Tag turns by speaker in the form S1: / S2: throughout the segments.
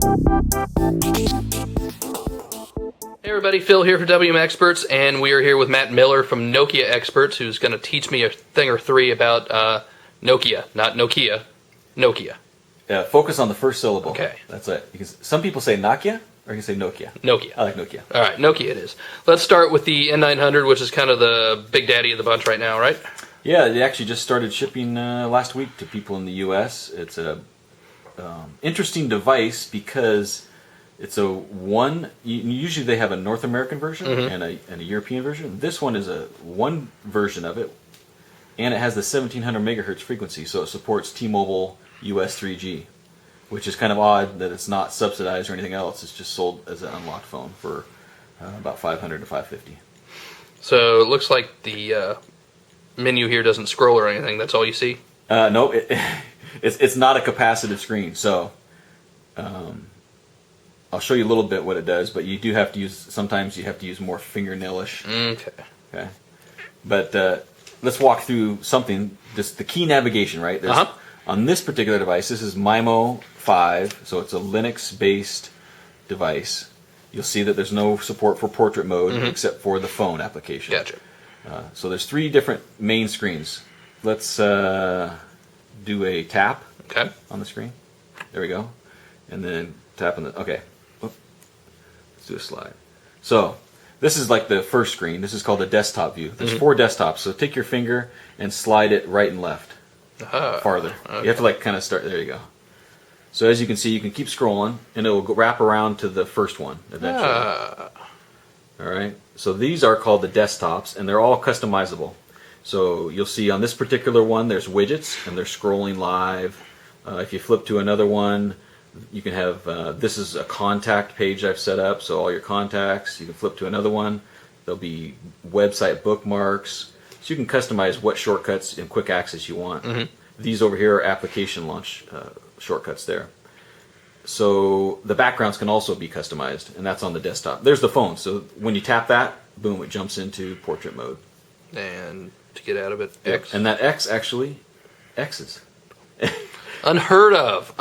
S1: Hey everybody, Phil here for WMExperts, and we are here with Matt Miller from Nokia Experts, who's going to teach me a thing or three about Nokia, not Nokia, Nokia.
S2: Yeah, focus on the first syllable.
S1: Okay.
S2: That's it. Because some people say Nokia, or you can say Nokia.
S1: Nokia.
S2: I like Nokia.
S1: All right, Nokia it is. Let's start with the N900, which is kind of the big daddy of the bunch right now, right?
S2: Yeah, they actually just started shipping last week to people in the U.S. It's a interesting device because it's a one. Usually they have a North American version and a European version. This one is a one version of it, and it has the 1700 megahertz frequency, so it supports T-Mobile US 3G, which is kind of odd that it's not subsidized or anything else. It's just sold as an unlocked phone for about $500 to $550.
S1: So it looks like the menu here doesn't scroll or anything. That's all you see?
S2: No, it's not a capacitive screen. So I'll show you a little bit what it does, but you do have to use, sometimes you have to use more fingernailish. Okay. But let's walk through something, just the key navigation, right? On this particular device, this is MIMO 5, so it's a Linux-based device. You'll see that there's no support for portrait mode except for the phone application.
S1: Gotcha.
S2: So there's three different main screens. Let's do a tap on the screen. There we go. And then tap on the, okay. Let's do a slide. So this is like the first screen. This is called the desktop view. There's 4 desktops, so take your finger and slide it right and left. Farther. Okay. You have to like kind of start, there you go. So as you can see, you can keep scrolling and it will wrap around to the first one eventually. Alright, so these are called the desktops and they're all customizable. So you'll see on this particular one there's widgets and they're scrolling live. If you flip to another one, you can have, this is a contact page I've set up, so all your contacts. You can flip to another one, there'll be website bookmarks. So you can customize what shortcuts and quick access you want. These over here are application launch shortcuts there. So the backgrounds can also be customized, and that's on the desktop. There's the phone, so when you tap that, boom, it jumps into portrait mode.
S1: And to get out of it, X.
S2: And that X actually X's.
S1: Unheard of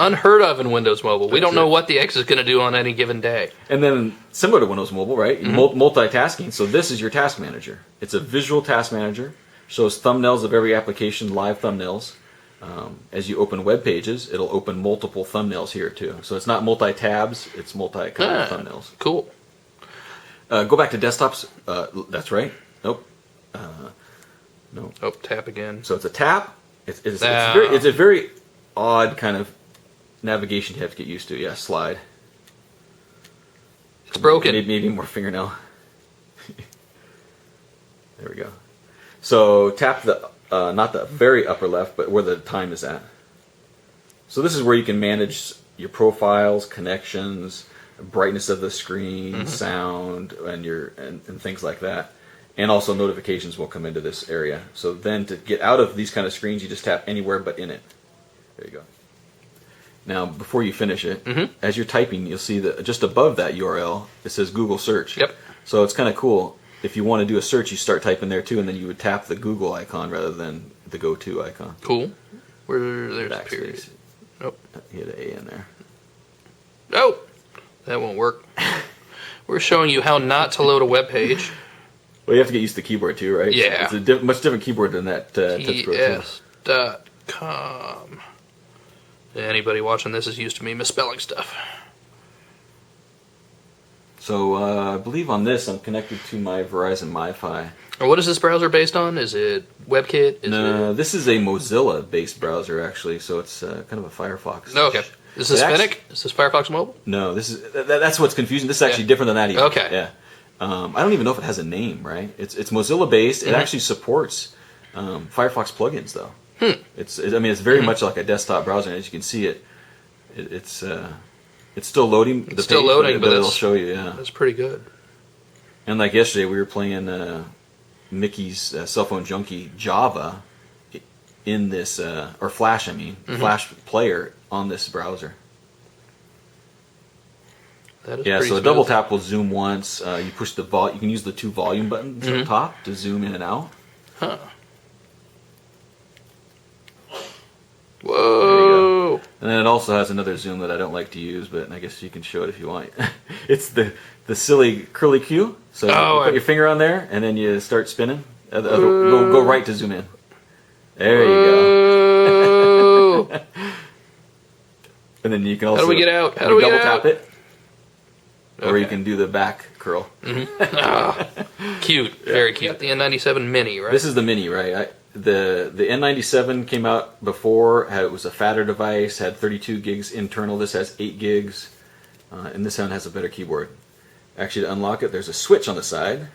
S1: in Windows Mobile. We don't know what the X is going to do on any given day.
S2: And then similar to Windows Mobile, right? Multitasking. So this is your task manager. It's a visual task manager. Shows thumbnails of every application, live thumbnails. As you open web pages, it'll open multiple thumbnails here too. So it's not multi-tabs, it's multi-kind of thumbnails.
S1: Cool.
S2: Go back to desktops. That's right. Nope. No.
S1: Oh, tap again.
S2: So it's a tap. It's a very odd kind of navigation you have to get used to. Yeah, slide.
S1: It's broken.
S2: Maybe more fingernail. There we go. So tap the, not the very upper left, but where the time is at. So this is where you can manage your profiles, connections, brightness of the screen, sound, and things like that. And also notifications will come into this area. So then to get out of these kind of screens, you just tap anywhere but in it. There you go. Now, before you finish it, as you're typing, you'll see that just above that URL, it says Google Search.
S1: Yep.
S2: So it's kind of cool. If you want to do a search, you start typing there too, and then you would tap the Google icon rather than the go-to icon.
S1: Cool. Where there's a period. Nope.
S2: Hit an A in there.
S1: Oh! That won't work. We're showing you how not to load a web page.
S2: Well, you have to get used to the keyboard too, right?
S1: Yeah.
S2: It's a much different keyboard than that
S1: TS.com. Anybody watching this is used to me misspelling stuff.
S2: So I believe on this I'm connected to my Verizon MiFi.
S1: And what is this browser based on? Is it WebKit?
S2: This is a Mozilla-based browser actually, so it's kind of a Firefox.
S1: Oh, okay. Is this Finnic? Is this Firefox Mobile?
S2: No, this is that's what's confusing. This is actually different than that even.
S1: Okay.
S2: Yeah. I don't even know if it has a name, right? It's Mozilla-based. It actually supports Firefox plugins though. I mean, it's very much like a desktop browser, and as you can see, it's still loading.
S1: It's still loading, but
S2: it'll show you. Yeah,
S1: that's pretty good.
S2: And like yesterday, we were playing Mickey's Cell Phone Junkie Java in this or Flash. I mean, Flash player on this browser.
S1: That is
S2: yeah, so
S1: smooth.
S2: a double tap will zoom once. You push the you can use the 2 volume buttons up top to zoom in and out.
S1: Huh. Whoa.
S2: And then it also has another zoom that I don't like to use, but I guess you can show it if you want. It's the silly curly Q. So you put your finger on there, and then you start spinning. Go right to zoom in. There you go. And then you can also
S1: How do we get out? How do we
S2: double
S1: get out?
S2: tap it,
S1: Okay.
S2: or you can do the back curl.
S1: Cute, very cute. The N97 Mini, right?
S2: This is the Mini, right? The N97 came out before. It was a fatter device, had 32 gigs internal. This has 8 gigs, and this one has a better keyboard. Actually, to unlock it, there's a switch on the side,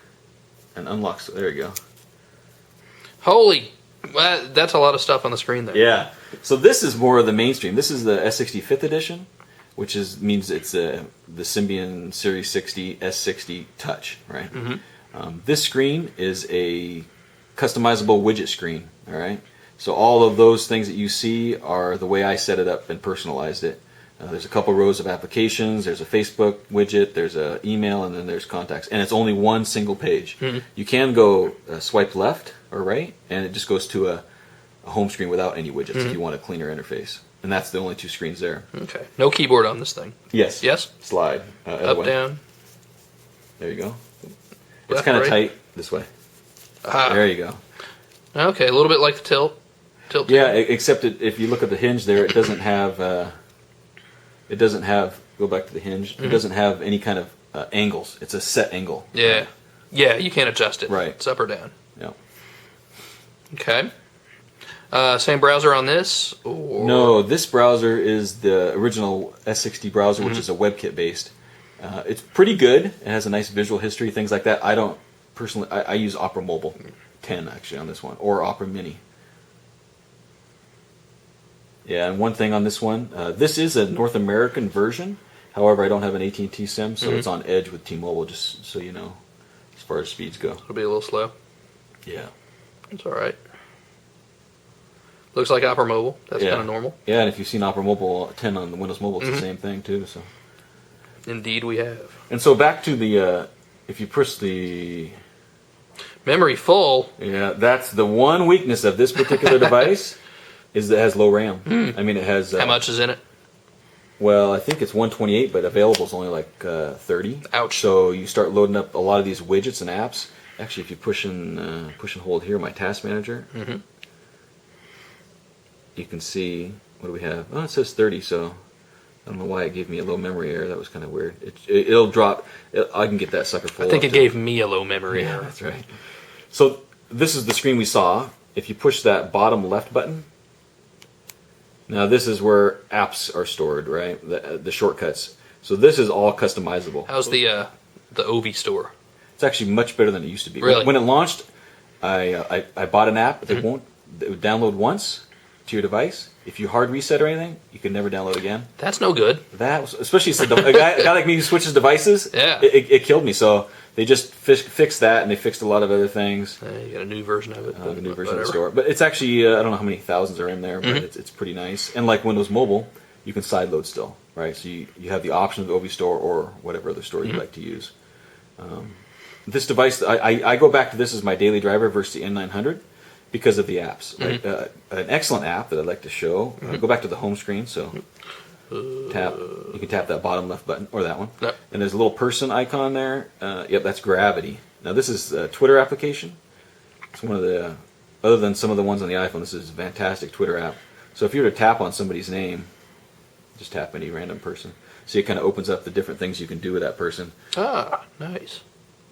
S2: and unlocks. There you go.
S1: Holy, well, that's a lot of stuff on the screen there.
S2: Yeah. So this is more of the mainstream. This is the S60 5th edition, which means it's the Symbian Series 60 S60 Touch, right? This screen is a customizable widget screen, all right? So all of those things that you see are the way I set it up and personalized it. There's a couple rows of applications, there's a Facebook widget, there's an email, and then there's contacts. And it's only one single page. You can go swipe left or right, and it just goes to a home screen without any widgets if you want a cleaner interface. And that's the only 2 screens there.
S1: Okay. No keyboard on this thing.
S2: Yes.
S1: Yes?
S2: Slide.
S1: Up, down.
S2: There you go. It's
S1: Left,
S2: kind of
S1: right.
S2: tight this way. There you go.
S1: Okay, a little bit like the tilt.
S2: Yeah, except if you look at the hinge there, it doesn't have. It doesn't have. Go back to the hinge. It doesn't have any kind of angles. It's a set angle.
S1: Yeah. Yeah, you can't adjust it.
S2: Right.
S1: It's up or down.
S2: Yeah.
S1: Okay. Same browser on this? Or?
S2: No, this browser is the original S60 browser, which is a WebKit based. It's pretty good. It has a nice visual history, things like that. I don't personally. I use Opera Mobile 10 actually on this one, or Opera Mini. Yeah, and one thing on this one, this is a North American version. However, I don't have an AT&T SIM, so it's on Edge with T-Mobile, just so you know, as far as speeds go.
S1: It'll be a little slow.
S2: Yeah.
S1: It's all right. Looks like Opera Mobile. That's kind of normal.
S2: Yeah, and if you've seen Opera Mobile 10 on the Windows Mobile, it's the same thing too. So.
S1: Indeed, we have.
S2: And so back to the, if you push the
S1: memory full.
S2: Yeah, that's the one weakness of this particular device, is that it has low RAM. I mean, it has.
S1: How much is in it?
S2: Well, I think it's 128, but available is only like 30.
S1: Ouch.
S2: So you start loading up a lot of these widgets and apps. Actually, if you push and hold here, my task manager, you can see, what do we have? Oh, it says 30, so I don't know why it gave me a low memory error. That was kind of weird. It'll drop. I can get that sucker full.
S1: I think it gave me a low memory error.
S2: That's right. So this is the screen we saw. If you push that bottom left button, now this is where apps are stored, right? The shortcuts. So this is all customizable.
S1: How's the Ovi store?
S2: It's actually much better than it used to be.
S1: Really?
S2: When it launched, I bought an app. It would download once to your device. If you hard reset or anything, you can never download again.
S1: That's no good.
S2: That was, especially a guy like me who switches devices.
S1: Yeah.
S2: It killed me. So they just fixed that, and they fixed a lot of other things.
S1: You got a new version of it.
S2: The new version of the store. But it's actually, I don't know how many thousands are in there, but it's pretty nice. And like Windows Mobile, you can sideload still, right? So you have the option of the Ovi store or whatever other store you'd like to use. This device, I go back to this as my daily driver versus the N900 because of the apps. Right? An excellent app that I'd like to show. Go back to the home screen. So tap. You can tap that bottom left button or that one.
S1: Yep.
S2: And there's a little person icon there. Yep, that's Gravity. Now this is a Twitter application. It's one of the, other than some of the ones on the iPhone, this is a fantastic Twitter app. So if you were to tap on somebody's name, just tap any random person. So it kind of opens up the different things you can do with that person.
S1: Ah, nice.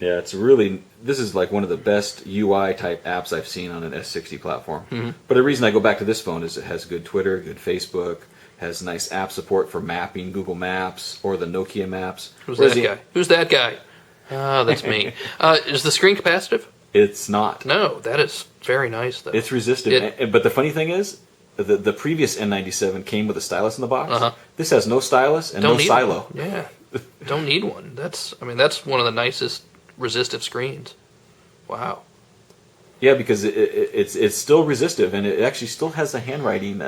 S2: Yeah, it's really, this is like one of the best UI type apps I've seen on an S60 platform. But the reason I go back to this phone is it has good Twitter, good Facebook, has nice app support for mapping, Google Maps, or the Nokia Maps.
S1: Who's that guy? Who's that guy? Oh, that's me. Is the screen capacitive?
S2: It's not.
S1: No, that is very nice, though.
S2: It's resistive. But the funny thing is, the previous N97 came with a stylus in the box. This has no stylus and no silo.
S1: One. Yeah, don't need one. That's one of the nicest resistive screens. Wow.
S2: Yeah, because it's still resistive, and it actually still has a handwriting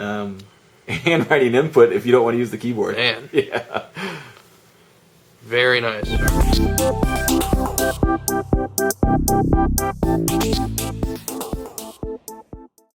S2: input if you don't want to use the keyboard.
S1: Man.
S2: Yeah.
S1: Very nice.